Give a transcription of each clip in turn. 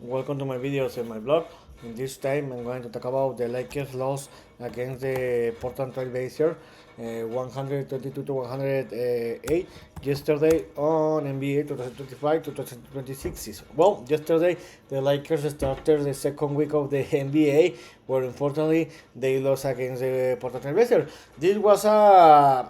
Welcome to my videos in my blog. In this time I'm going to talk about the Lakers loss against the Portland Trail Blazers 122 to 108 yesterday on NBA 2025-2026 season. Well, yesterday the Lakers started the second week of the NBA where unfortunately they lost against the Portland Trail Blazers. This was a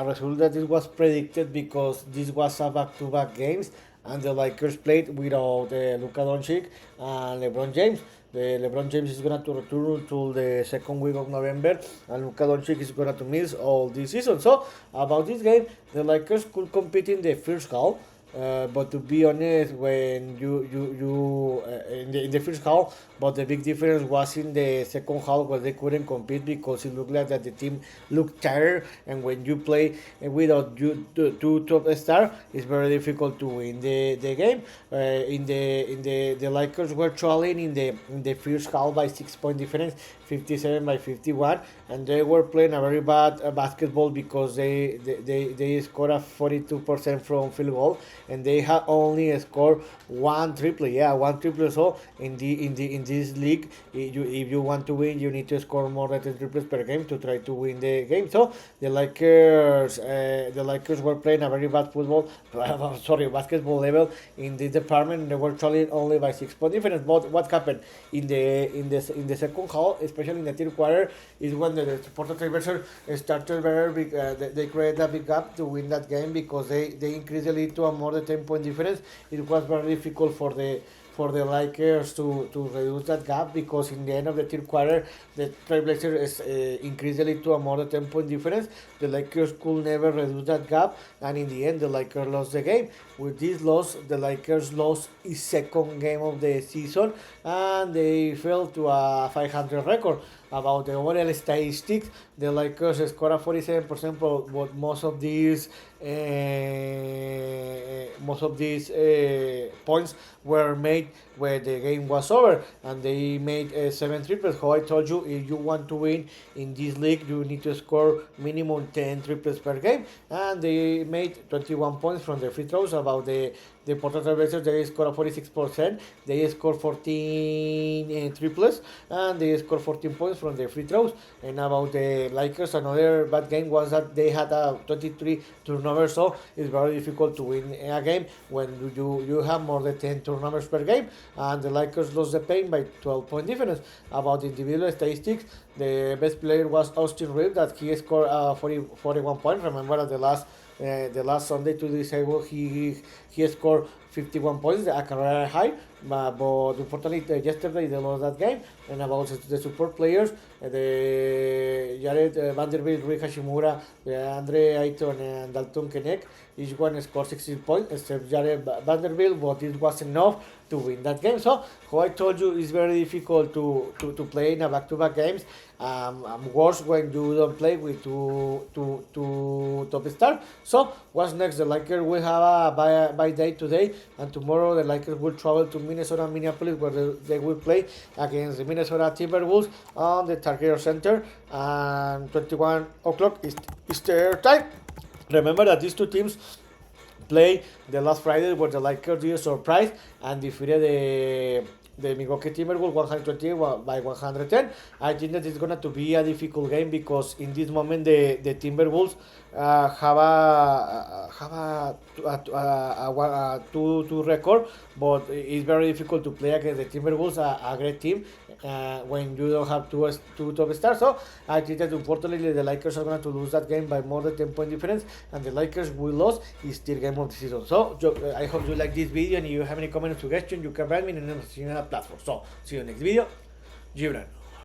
result that it was predicted because this was a back-to-back games and the Lakers played without Luka Doncic and LeBron James. The LeBron James is going to return to the second week of November, and Luka Doncic is going to miss all this season. So, about this game, the Lakers could compete in the first half. But to be honest, when you in the first half, but the big difference was in the second half where they couldn't compete because it looked like that the team looked tired, and when you play without two top stars, it's very difficult to win the game. The Lakers were trailing in the first half by 6 point difference, 57 by 51, and they were playing a very bad basketball because they scored a 42% from field goal, and they had only scored one triple. Yeah, one triple. So in this league, if you want to win, you need to score more than 10 triples per game to try to win the game. So the Lakers were playing a very bad football, sorry, basketball level in this department. They were trailing only by 6 point difference. But what happened in the second half, especially in the third quarter, is when the Portland Trail Blazers started very big. They created a big gap to win that game because they increased the lead to a more than 10 point difference. It was very difficult for the Lakers to reduce that gap because in the end of the third quarter, the Trailblazers increased the lead to a more than 10 point difference. The Lakers could never reduce that gap, and in the end, the Lakers lost the game. With this loss, the Lakers lost his second game of the season, and they fell to a 500 record. About the overall statistics, the Lakers scored a 47%, but most of these points were made where the game was over, and they made 7 triples. How I told you, if you want to win in this league, you need to score minimum 10 triples per game, and they made 21 points from the free throws. About the Portland Trail Blazers, they scored a 46%. They scored 14 triples, and they scored 14 points from the free throws. And about the Lakers, another bad game was that they had a 23 turnovers, so it's very difficult to win a game when you have more than 10 turnovers per game. And the Lakers lost the pain by 12 point difference. About the individual statistics, the best player was Austin Reeves, that he scored 41 points. Remember at the last Sunday to this able he scored 51 points, a career high. But unfortunately, yesterday they lost that game. And about the support players, the Jared Vanderbilt, Rui Hashimura, Andre Ayton, and Dalton Kenneth, each one scored 16 points except Jared Vanderbilt, but it was enough to win that game. So, how I told you, it's very difficult to play in a back-to-back games. Worse when you don't play with two top stars. So, what's next? The Lakers will have a bye day today, and tomorrow the Lakers will travel to Minnesota, Minneapolis, where they will play against the Minnesota Timberwolves on the Target Center, and 21 o'clock is their time. Remember that these two teams play the last Friday where the Lakers did a surprise and defeated the Milwaukee Timberwolves 128 by 110. I think that it's going to be a difficult game because in this moment the Timberwolves have a 2-2 record, but it's very difficult to play against the Timberwolves, a great team, when you don't have two top stars. So I think that unfortunately the Lakers are going to lose that game by more than 10 point difference, and the Lakers will lose his third game of the season. So I hope you like this video, and if you have any comment or suggestion, you can write me in the platform. So see you next video. Gibran.